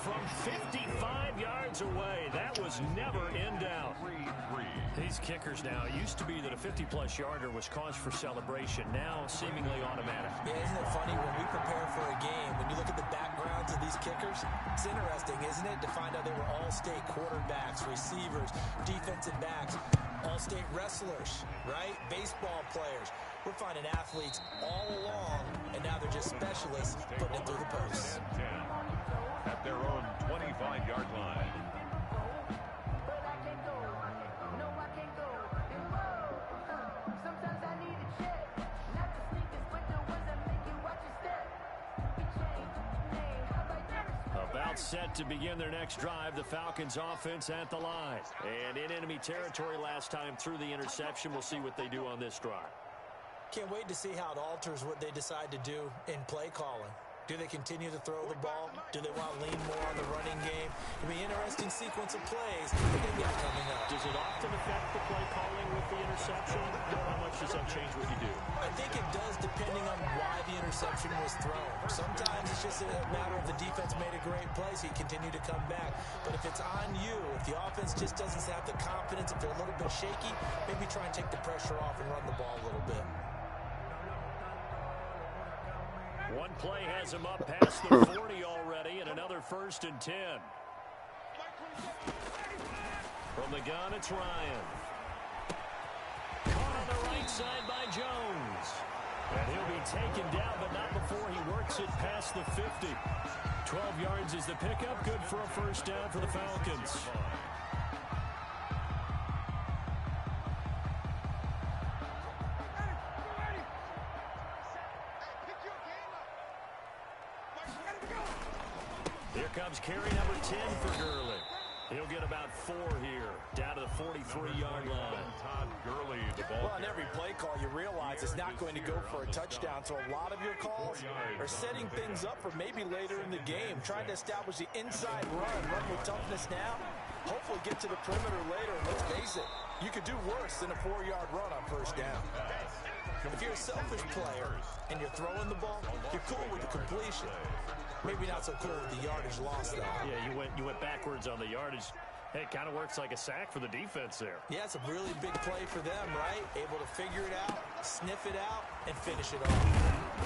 from 55 yards away. That was never in doubt. These kickers now, it used to be that a 50-plus yarder was cause for celebration. Now, seemingly automatic. Yeah, isn't it funny when we prepare for a game, when you look at the backgrounds of these kickers, it's interesting, isn't it, to find out they were all-state quarterbacks, receivers, defensive backs, all-state wrestlers, right? Baseball players. We're finding athletes all along, and now they're just specialists putting it through the posts. At their own 25-yard line. About set to begin their next drive, the Falcons offense at the line. And in enemy territory last time through the interception. We'll see what they do on this drive. Can't wait to see how it alters what they decide to do in play calling. Do they continue to throw the ball? Do they want to lean more on the running game? It'll be an interesting sequence of plays they're going to get coming up. Does it often affect the play calling with the interception? How much does that change what you do? I think it does depending on why the interception was thrown. Sometimes it's just a matter of the defense made a great play, so you continue to come back. But if it's on you, if the offense just doesn't have the confidence, if they're a little bit shaky, maybe try and take the pressure off and run the ball a little bit. One play has him up past the 40 already, and another 1st and 10. From the gun, it's Ryan. Caught on the right side by Jones. And he'll be taken down, but not before he works it past the 50. 12 yards is the pickup. Good for a 1st down for the Falcons. Here comes carry number 10 for Gurley. He'll get about 4 here, down to the 43-yard line. Todd Gurley, the ball. Well, on every play call, you realize it's not going to go for a touchdown. So a lot of your calls are setting things up for maybe later in the game, trying to establish the inside run with toughness now. Hopefully get to the perimeter later. And let's face it, you could do worse than a 4-yard run on 1st down. If you're a selfish player and you're throwing the ball, you're cool with the completion. Maybe not so cool with the yardage loss, though. Yeah, you went backwards on the yardage. Hey, it kind of works like a sack for the defense there. Yeah, it's a really big play for them, right? Able to figure it out, sniff it out, and finish it off.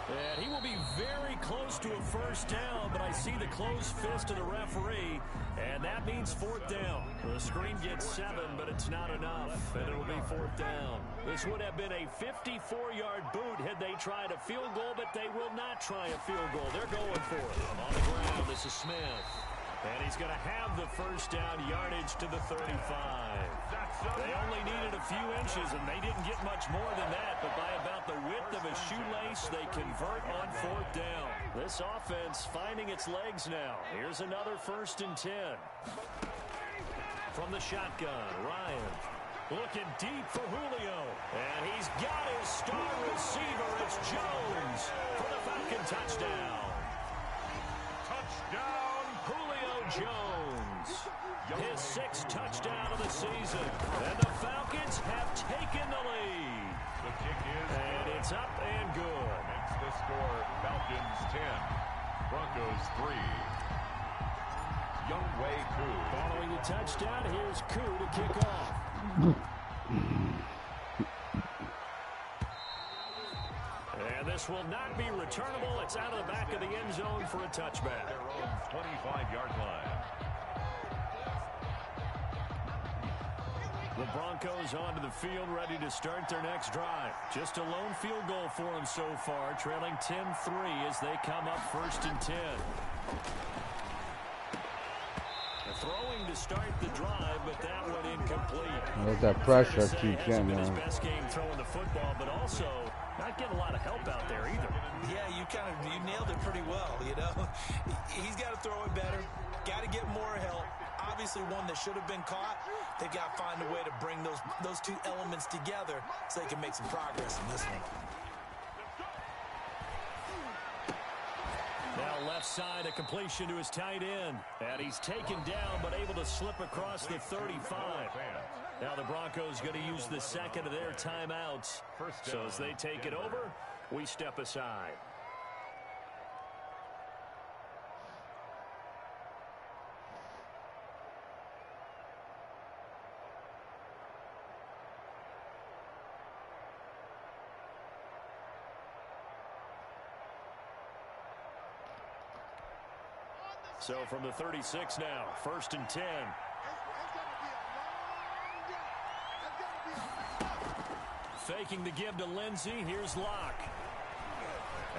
And he will be very close to a 1st down, but I see the closed fist of the referee, and that means 4th down. The screen gets 7, but it's not enough, and it'll be 4th down. This would have been a 54-yard boot had they tried a field goal, but they will not try a field goal. They're going for it. On the ground, this is Smith. And he's going to have the 1st down, yardage to the 35. They only needed a few inches, and they didn't get much more than that. But by about the width of a shoelace, they convert on 4th down. This offense finding its legs now. Here's another 1st and 10. From the shotgun, Ryan looking deep for Julio. And he's got his star receiver. It's Jones for the Falcon touchdown. Touchdown, Julio Jones. His 6th touchdown of the season. And the Falcons have taken the lead. The kick is And it's up and good. Makes the score Falcons 10, Broncos 3. Younghoe Koo. Following the touchdown, here's Koo to kick off. And this will not be returnable. It's out of the back of the end zone for a touchback. Their own 25-yard line. The Broncos onto the field, ready to start their next drive. Just a lone field goal for them so far, trailing 10-3 as they come up 1st and 10. Throwing to start the drive, but that one incomplete. There's that pressure keeps him. in His best game throwing the football, but also not getting a lot of help out there either. Yeah, you nailed it pretty well, you know. He's got to throw it better. Got to get more help. Obviously one that should have been caught. They've got to find a way to bring those two elements together so they can make some progress in this one. Now left side, a completion to his tight end. And he's taken down, but able to slip across the 35. Now the Broncos going to use the 2nd of their timeouts. So as they take it over, we step aside. So from the 36 now, 1st and 10. Faking the give to Lindsey. Here's Locke.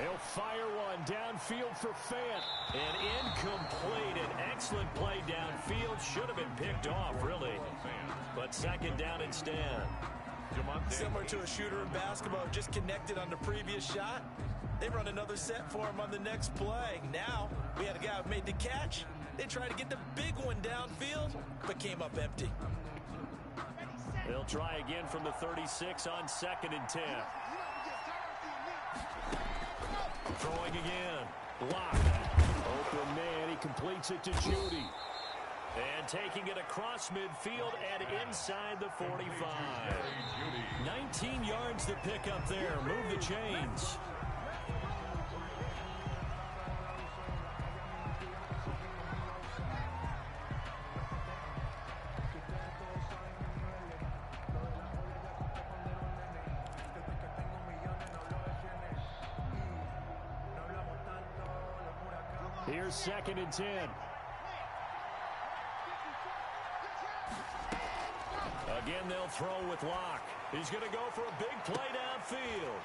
He'll fire one downfield for Fant. And incomplete. An excellent play downfield. Should have been picked off, really. But 2nd down instead. Similar to a shooter in basketball, just connected on the previous shot. They run another set for him on the next play. Now, we had a guy who made the catch. They tried to get the big one downfield, but came up empty. They'll try again from the 36 on 2nd and 10. Throwing again. Locke. Open man. He completes it to Judy. And taking it across midfield and inside the 45. 19 yards to pick up there. Move the chains. Here's 2nd and 10. Again, they'll throw with Locke. He's going to go for a big play downfield.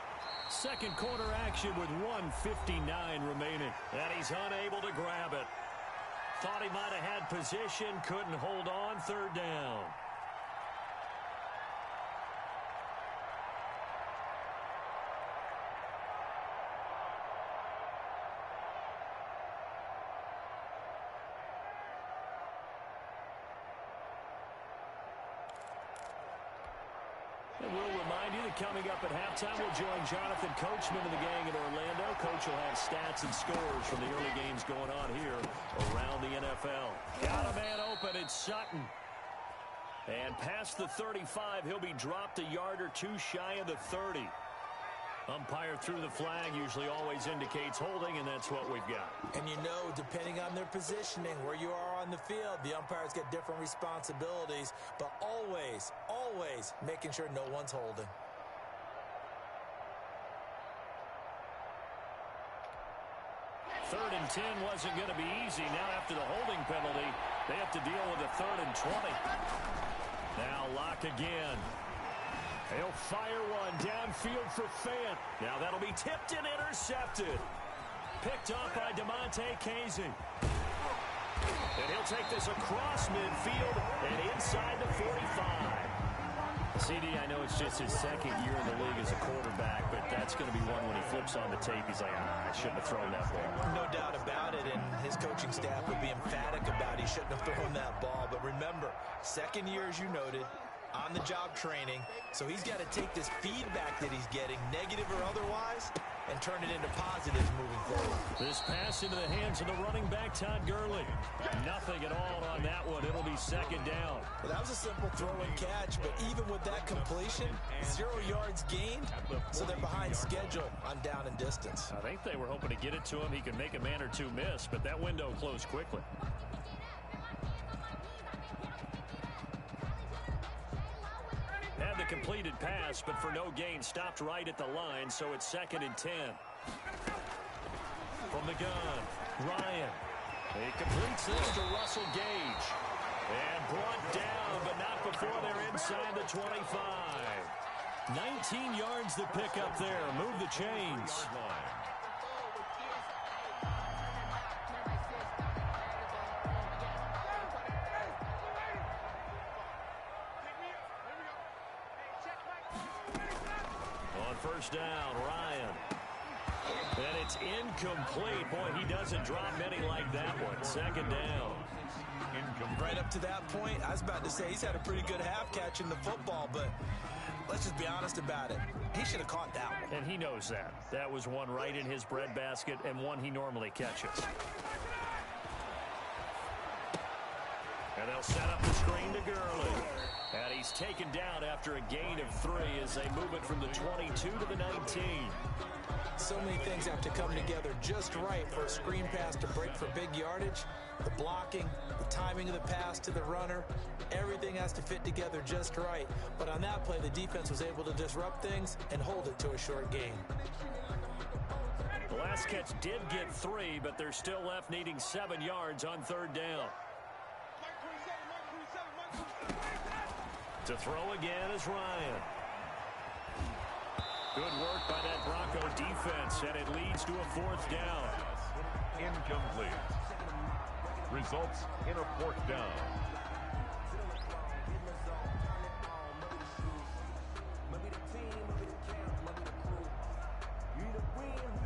Second quarter action with 1:59 remaining. And he's unable to grab it. Thought he might have had position, couldn't hold on, 3rd down. And we'll remind you that coming up at halftime, we'll join Jonathan Coachman and the gang in Orlando. Coach will have stats and scores from the early games going on here around the NFL. Got a man open. It's Sutton. And past the 35, he'll be dropped a yard or two shy of the 30. Umpire threw the flag, usually always indicates holding, and that's what we've got. And you know, depending on their positioning, where you are on the field, the umpires get different responsibilities, but always, always making sure no one's holding. Third and 10 wasn't going to be easy. Now after the holding penalty, they have to deal with a 3rd and 20. Now Locke again. He'll fire one downfield for Fant. Now that'll be tipped and intercepted. Picked up by DeMonte Casey. And he'll take this across midfield and inside the 45. CD, I know it's just his 2nd year in the league as a quarterback, but that's going to be one when he flips on the tape. He's like, I shouldn't have thrown that ball. No doubt about it, and his coaching staff would be emphatic about he shouldn't have thrown that ball. But remember, 2nd year, as you noted, on-the-job training, so he's got to take this feedback that he's getting, negative or otherwise, and turn it into positives moving forward. This pass into the hands of the running back, Todd Gurley. Nothing at all on that one. It'll be 2nd down. Well, that was a simple throw and catch, but even with that completion, 0 yards gained, so they're behind schedule on down and distance. I think they were hoping to get it to him. He could make a man or two miss, but that window closed quickly. Had the completed pass, but for no gain, stopped right at the line, so it's 2nd and 10. From the gun, Ryan. He completes this to Russell Gage. And brought down, but not before they're inside the 25. 19 yards to pick up there. Move the chains. On 1st down, Ryan. And it's incomplete. Boy, he doesn't drop many like that one. 2nd down. Right up to that point, I was about to say he's had a pretty good half catching the football, but let's just be honest about it. He should have caught that one. And he knows that. That was one right in his breadbasket and one he normally catches. And they'll set up the screen to Gurley. And he's taken down after a gain of 3 as they move it from the 22 to the 19. So many things have to come together just right for a screen pass to break for big yardage. The blocking, the timing of the pass to the runner, everything has to fit together just right. But on that play, the defense was able to disrupt things and hold it to a short gain. The pass catch did get 3, but they're still left needing 7 yards on 3rd down. To throw again is Ryan. Good work by that Bronco defense, and it leads to a 4th down. Incomplete. Results in a 4th down.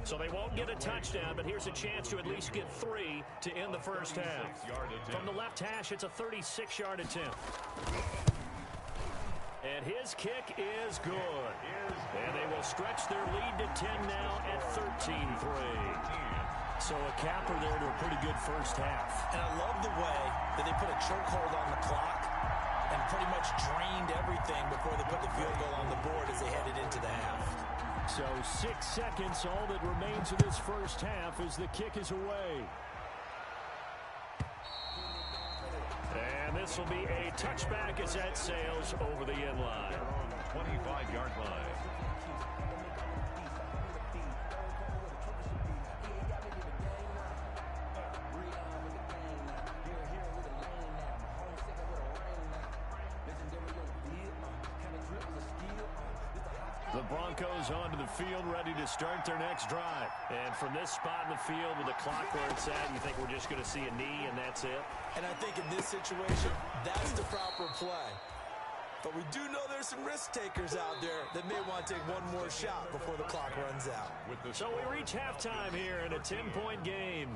So they won't get a touchdown, but here's a chance to at least get 3 to end the first half. From the left hash, it's a 36-yard attempt. And his kick is good. And they will stretch their lead to 10 now at 13-3. So a capper there to a pretty good first half. And I love the way that they put a chokehold on the clock and pretty much drained everything before they put the field goal on the board as they headed into the half. So 6 seconds, all that remains of this first half as the kick is away. And this will be a touchback as that sails over the end line. 25-yard line. The Broncos onto the field, ready to start their next drive. And from this spot in the field with the clock where it's at, you think we're just going to see a knee and that's it? And I think in this situation, that's the proper play. But we do know there's some risk takers out there that may want to take one more shot before the clock runs out. So we reach halftime here in a 10-point game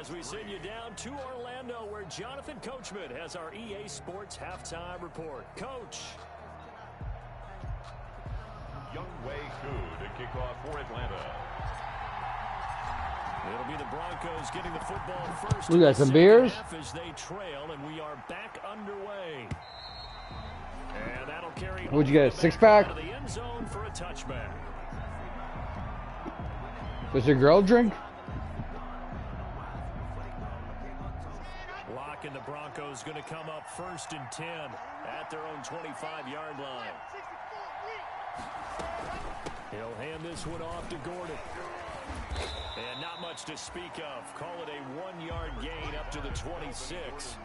as we send you down to Orlando where Jonathan Coachman has our EA Sports halftime report. Coach. Youngwei Koo to kick off for Atlanta. It'll be the Broncos getting the football first. We got some beers. As they trail, and we are back underway. And that'll carry. Would you get a 6-pack? To the end zone for a touchback. Does your girl drink? Block and the Broncos going to come up 1st and 10 at their own 25-yard line. He'll hand this one off to Gordon. And not much to speak of. Call it a 1-yard gain up to the 26.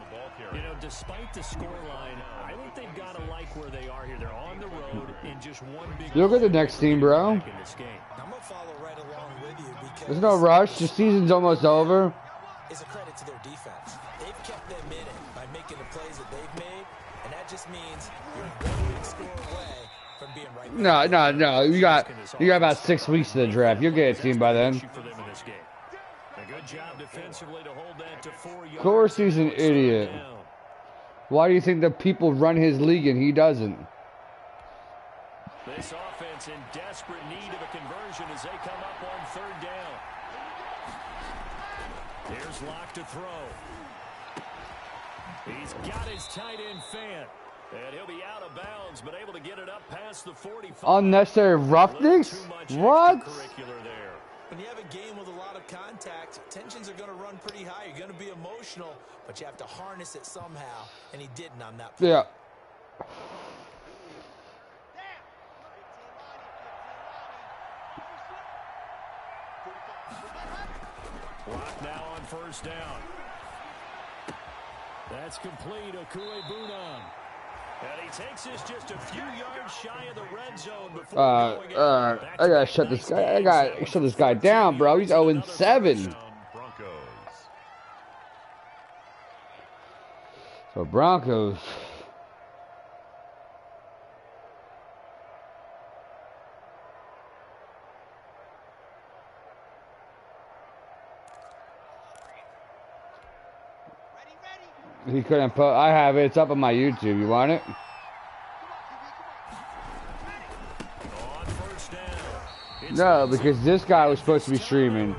You know, despite the scoreline, I think they've got to like where they are here. They're on the road in just one big. Look at the next team, bro. I'm going to follow right along with you because there's no rush. The season's almost over. It's a credit to their defense. They've kept them in it by making the plays that they've made, and that just means you're one big score away from being right. No. You got about 6 weeks to the draft. You'll get a team by then. Of course he's an idiot. Why do you think the people run his league and he doesn't? This offense in desperate need of a conversion as they come up on 3rd down. Here's Locke to throw. He's got his tight end fan. And he'll be out of bounds, but able to get it up past the 45. Unnecessary roughnecks? What? When you have a game with a lot of contact, tensions are going to run pretty high. You're going to be emotional, but you have to harness it somehow, and he didn't on that play. Yeah. Block now on 1st down. That's complete. Okuegbunam. And he takes this just a few yards shy of the red zone before I gotta shut this guy. I gotta shut this guy down, bro. He's 0-7. So Broncos. He couldn't put. I have it. It's up on my YouTube. You want it? No, because this guy was supposed to be streaming,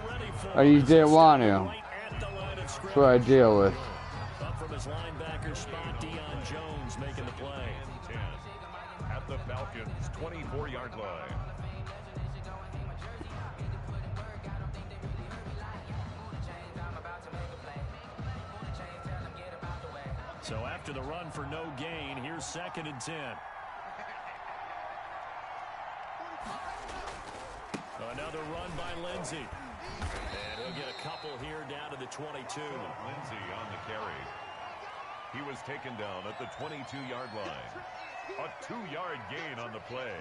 and he didn't want to. That's what I deal with. Up from his linebacker spot, Deion Jones making the play. At the Falcons' 24-yard line. So after the run for no gain, here's 2nd and 10. Another run by Lindsey. they'll get a couple here down to the 22. Lindsay on the carry. He was taken down at the 22-yard line. A 2-yard gain on the play.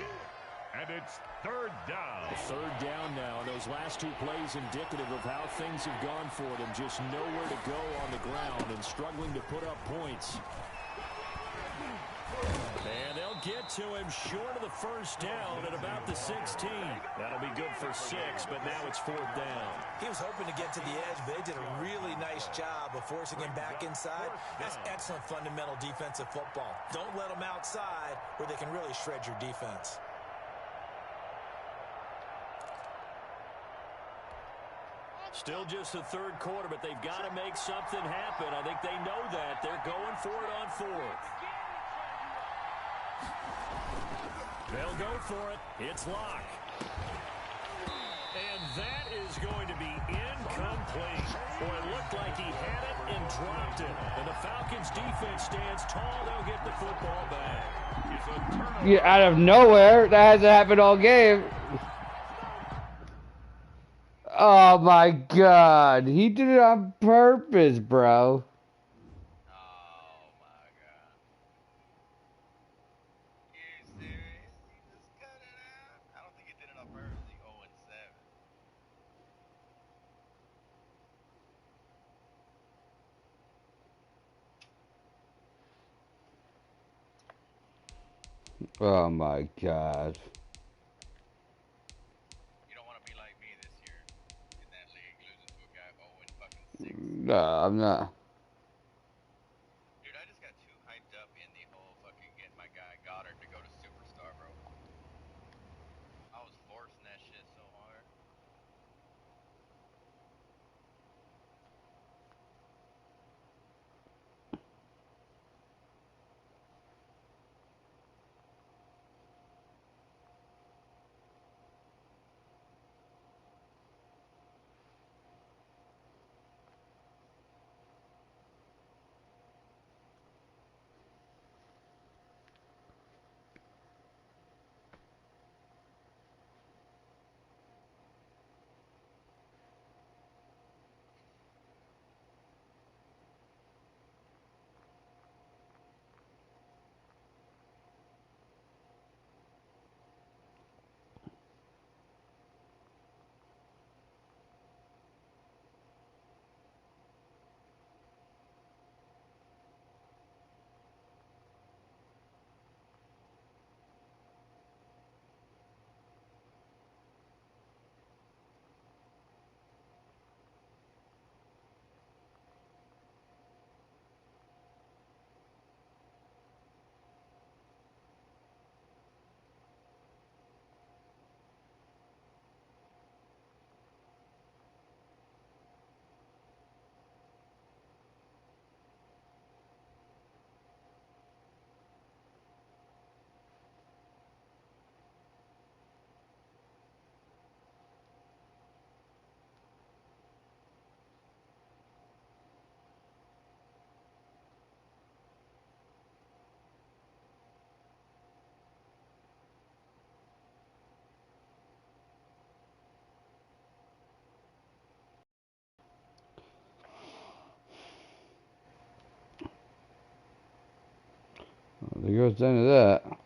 And it's third down. Third down now. Those last two plays indicative of how things have gone for them. Just nowhere to go on the ground and struggling to put up points. And they'll get to him short of the first down at about the 16. That'll be good for 6, but now it's fourth down. He was hoping to get to the edge, but they did a really nice job of forcing him back inside. That's excellent fundamental defensive football. Don't let them outside where they can really shred your defense. Still just the third quarter, but they've got to make something happen. I think they know that. They're going for it on fourth. They'll go for it. It's Locke. And that is going to be incomplete. Boy, it looked like he had it and dropped it. And the Falcons' defense stands tall. They'll get the football back. Yeah, out of nowhere. That hasn't happened all game. Oh my God. He did it on purpose, bro. Oh my God. You don't want to be like me this year in that league, losing to a guy 0-6. No, I'm not. Dude, I just got too hyped up in the whole fucking getting my guy Goddard to go to Superstar, bro. I was forcing that shit so hard. There goes the end of that.